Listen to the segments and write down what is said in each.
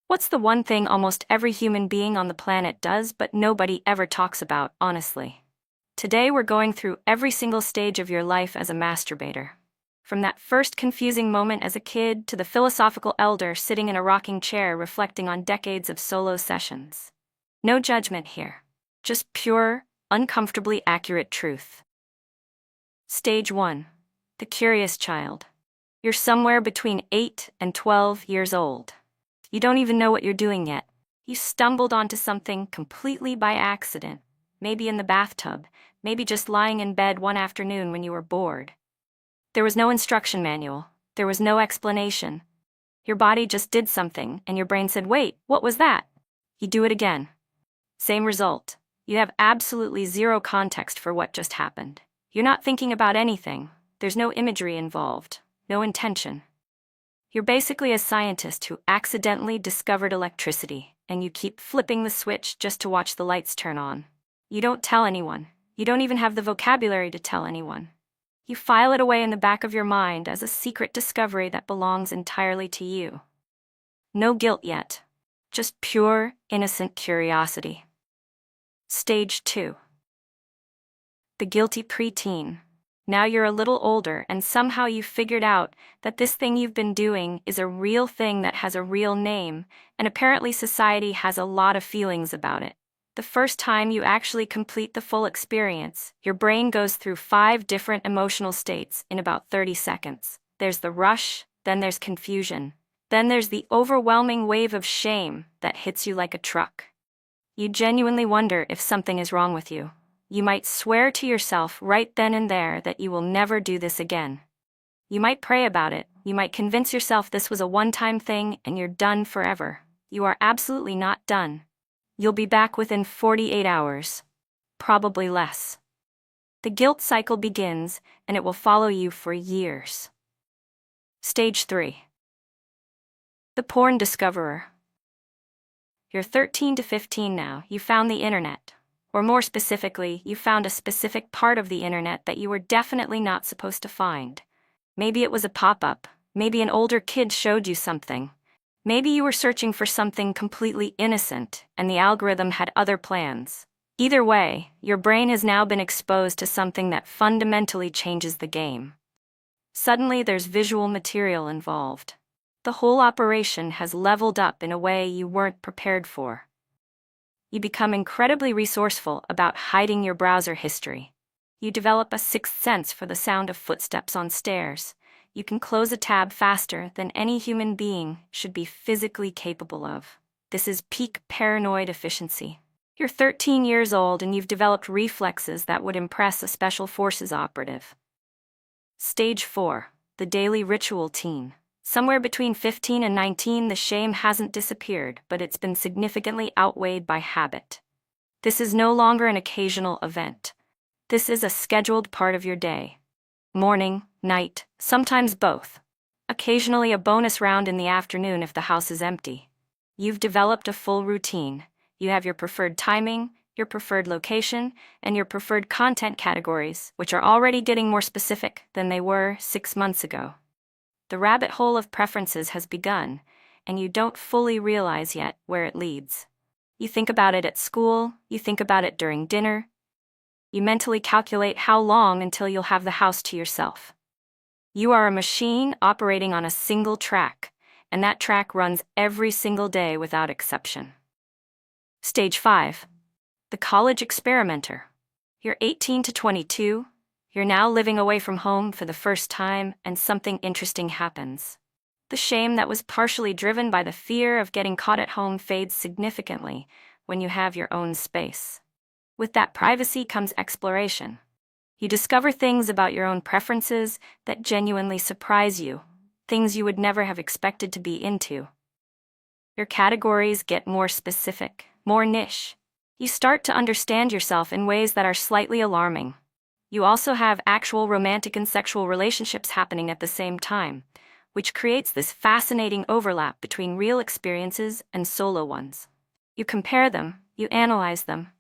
What's the one thing almost every human being on the planet does but nobody ever talks about, honestly? Today we're going through every single stage of your life as a masturbator. From that first confusing moment as a kid to the philosophical elder sitting in a rocking chair reflecting on decades of solo sessions. No judgment here. Just pure, uncomfortably accurate truth. Stage 1. The curious child. You're somewhere between 8 and 12 years old. You don't even know what you're doing yet. You stumbled onto something completely by accident, maybe in the bathtub, maybe just lying in bed one afternoon when you were bored. There was no instruction manual. There was no explanation. Your body just did something, and your brain said, "Wait, what was that?" You do it again. Same result. You have absolutely zero context for what just happened. You're not thinking about anything. There's no imagery involved, no intention. You're basically a scientist who accidentally discovered electricity, and you keep flipping the switch just to watch the lights turn on. You don't tell anyone. You don't even have the vocabulary to tell anyone. You file it away in the back of your mind as a secret discovery that belongs entirely to you. No guilt yet. Just pure, innocent curiosity. Stage 2. The guilty preteen. Now you're a little older and somehow you've figured out that this thing you've been doing is a real thing that has a real name, and apparently society has a lot of feelings about it. The first time you actually complete the full experience, your brain goes through 5 different emotional states in about 30 seconds. There's the rush, then there's confusion, then there's the overwhelming wave of shame that hits you like a truck. You genuinely wonder if something is wrong with you. You might swear to yourself right then and there that you will never do this again. You might pray about it. You might convince yourself this was a one-time thing and you're done forever. You are absolutely not done. You'll be back within 48 hours. Probably less. The guilt cycle begins, and it will follow you for years. Stage 3. The porn discoverer. You're 13 to 15 now. You found the internet. Or more specifically, you found a specific part of the internet that you were definitely not supposed to find. Maybe it was a pop-up. Maybe an older kid showed you something. Maybe you were searching for something completely innocent, and the algorithm had other plans. Either way, your brain has now been exposed to something that fundamentally changes the game. Suddenly, there's visual material involved. The whole operation has leveled up in a way you weren't prepared for. You become incredibly resourceful about hiding your browser history. You develop a sixth sense for the sound of footsteps on stairs. You can close a tab faster than any human being should be physically capable of. This is peak paranoid efficiency. You're 13 years old and you've developed reflexes that would impress a special forces operative. Stage 4. The daily ritual teen. Somewhere between 15 and 19, the shame hasn't disappeared, but it's been significantly outweighed by habit. This is no longer an occasional event. This is a scheduled part of your day. Morning, night, sometimes both. Occasionally a bonus round in the afternoon if the house is empty. You've developed a full routine. You have your preferred timing, your preferred location, and your preferred content categories, which are already getting more specific than they were 6 months ago. The rabbit hole of preferences has begun, and you don't fully realize yet where it leads. You think about it at school, you think about it during dinner. You mentally calculate how long until you'll have the house to yourself. You are a machine operating on a single track, and that track runs every single day without exception. Stage 5. The college experimenter. You're 18 to 22. You're now living away from home for the first time, and something interesting happens. The shame that was partially driven by the fear of getting caught at home fades significantly when you have your own space. With that privacy comes exploration. You discover things about your own preferences that genuinely surprise you, things you would never have expected to be into. Your categories get more specific, more niche. You start to understand yourself in ways that are slightly alarming. You also have actual romantic and sexual relationships happening at the same time, which creates this fascinating overlap between real experiences and solo ones. You compare them, you analyze them.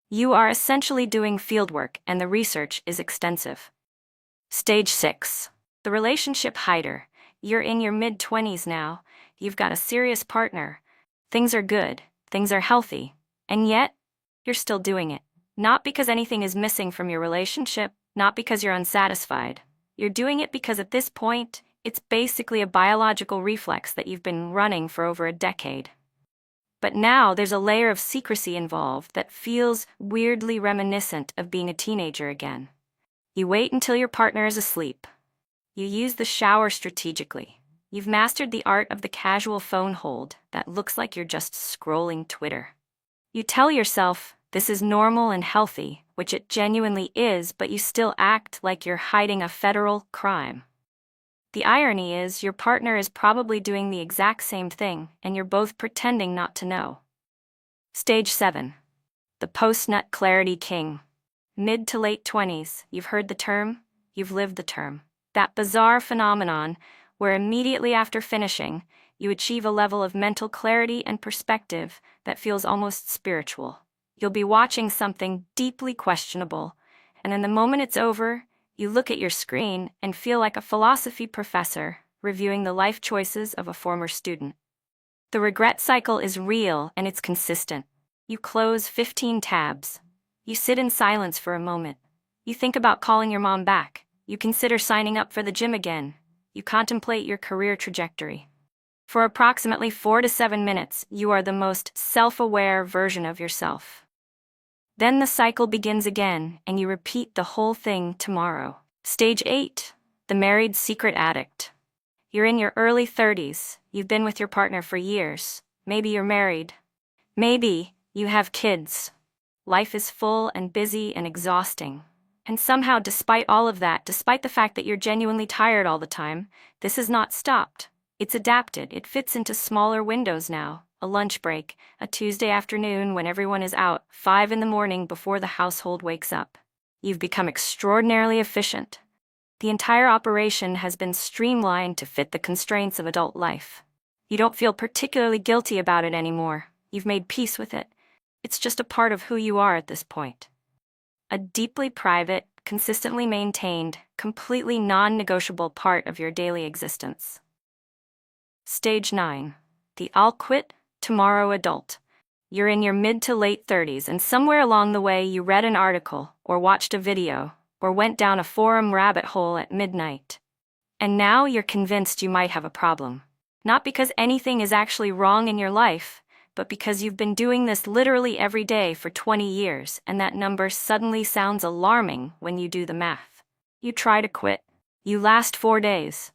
You are essentially doing fieldwork, and the research is extensive. Stage 6. The relationship hider. You're in your mid-20s now. You've got a serious partner. Things are good, things are healthy, and yet, you're still doing it. Not because anything is missing from your relationship, not because you're unsatisfied. You're doing it because at this point, it's basically a biological reflex that you've been running for over a decade. But now there's a layer of secrecy involved that feels weirdly reminiscent of being a teenager again. You wait until your partner is asleep. You use the shower strategically. You've mastered the art of the casual phone hold that looks like you're just scrolling Twitter. You tell yourself this is normal and healthy, which it genuinely is, but you still act like you're hiding a federal crime. The irony is your partner is probably doing the exact same thing, and you're both pretending not to know. Stage 7. The post-nut clarity king. Mid to late 20s, you've heard the term, you've lived the term. That bizarre phenomenon where immediately after finishing, you achieve a level of mental clarity and perspective that feels almost spiritual. You'll be watching something deeply questionable, and in the moment it's over, you look at your screen and feel like a philosophy professor reviewing the life choices of a former student. The regret cycle is real and it's consistent. You close 15 tabs. You sit in silence for a moment. You think about calling your mom back. You consider signing up for the gym again. You contemplate your career trajectory. For approximately 4 to 7 minutes, you are the most self-aware version of yourself. Then the cycle begins again, and you repeat the whole thing tomorrow. Stage 8. The married secret addict. You're in your early 30s. You've been with your partner for years. Maybe you're married. Maybe you have kids. Life is full and busy and exhausting. And somehow, despite all of that, despite the fact that you're genuinely tired all the time, this has not stopped. It's adapted. It fits into smaller windows now. A lunch break, a Tuesday afternoon when everyone is out, 5 in the morning before the household wakes up. You've become extraordinarily efficient. The entire operation has been streamlined to fit the constraints of adult life. You don't feel particularly guilty about it anymore. You've made peace with it. It's just a part of who you are at this point. A deeply private, consistently maintained, completely non-negotiable part of your daily existence. Stage 9. The I'll quit tomorrow adult. You're in your mid to late 30s, and somewhere along the way you read an article, or watched a video, or went down a forum rabbit hole at midnight. And now you're convinced you might have a problem. Not because anything is actually wrong in your life, but because you've been doing this literally every day for 20 years, and that number suddenly sounds alarming when you do the math. You try to quit. You last 4 days.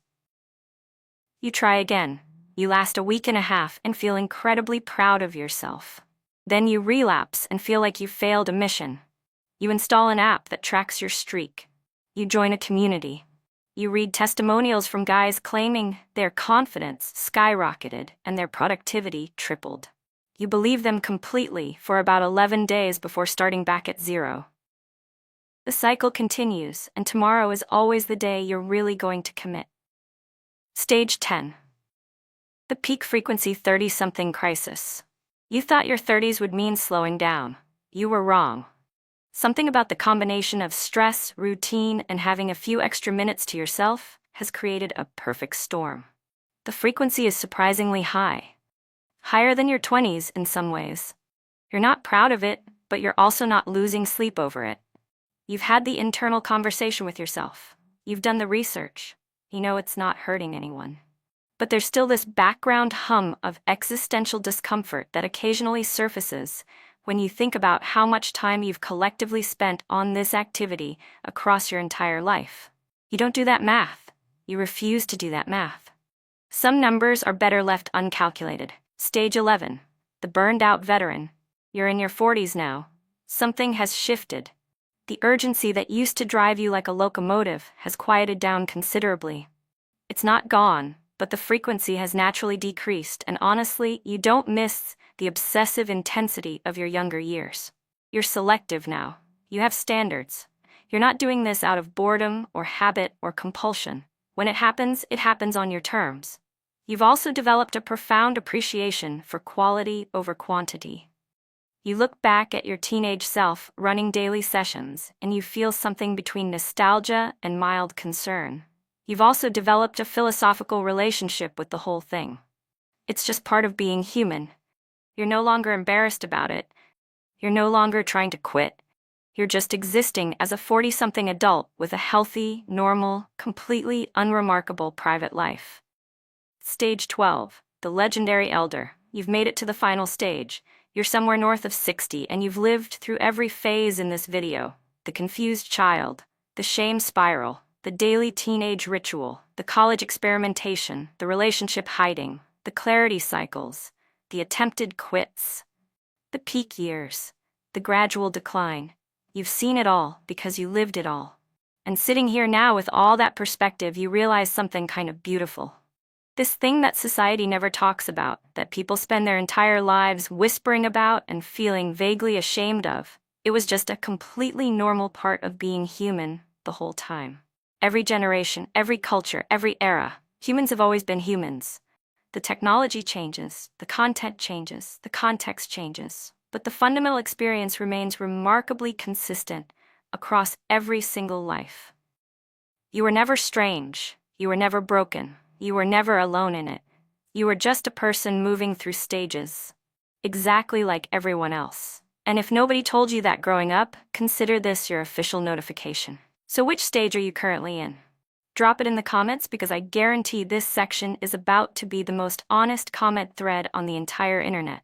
You try again. You last a week and a half and feel incredibly proud of yourself. Then you relapse and feel like you've failed a mission. You install an app that tracks your streak. You join a community. You read testimonials from guys claiming their confidence skyrocketed and their productivity tripled. You believe them completely for about 11 days before starting back at 0. The cycle continues, and tomorrow is always the day you're really going to commit. Stage 10. The peak frequency 30-something crisis. You thought your 30s would mean slowing down. You were wrong. Something about the combination of stress, routine, and having a few extra minutes to yourself has created a perfect storm. The frequency is surprisingly high. Higher than your 20s in some ways. You're not proud of it, but you're also not losing sleep over it. You've had the internal conversation with yourself. You've done the research. You know it's not hurting anyone. But there's still this background hum of existential discomfort that occasionally surfaces when you think about how much time you've collectively spent on this activity across your entire life. You don't do that math. You refuse to do that math. Some numbers are better left uncalculated. Stage 11. The burned out veteran. You're in your 40s now. Something has shifted. The urgency that used to drive you like a locomotive has quieted down considerably. It's not gone, but the frequency has naturally decreased, and honestly, you don't miss the obsessive intensity of your younger years. You're selective now. You have standards. You're not doing this out of boredom or habit or compulsion. When it happens on your terms. You've also developed a profound appreciation for quality over quantity. You look back at your teenage self running daily sessions, and you feel something between nostalgia and mild concern. You've also developed a philosophical relationship with the whole thing. It's just part of being human. You're no longer embarrassed about it. You're no longer trying to quit. You're just existing as a 40-something adult with a healthy, normal, completely unremarkable private life. Stage 12, the legendary elder. You've made it to the final stage. You're somewhere north of 60 and you've lived through every phase in this video. The confused child, the shame spiral, the daily teenage ritual, the college experimentation, the relationship hiding, the clarity cycles, the attempted quits, the peak years, the gradual decline. You've seen it all because you lived it all. And sitting here now with all that perspective, you realize something kind of beautiful. This thing that society never talks about, that people spend their entire lives whispering about and feeling vaguely ashamed of, it was just a completely normal part of being human the whole time. Every generation, every culture, every era, humans have always been humans. The technology changes, the content changes, the context changes, but the fundamental experience remains remarkably consistent across every single life. You were never strange, you were never broken, you were never alone in it. You were just a person moving through stages, exactly like everyone else. And if nobody told you that growing up, consider this your official notification. So which stage are you currently in? Drop it in the comments because I guarantee this section is about to be the most honest comment thread on the entire internet.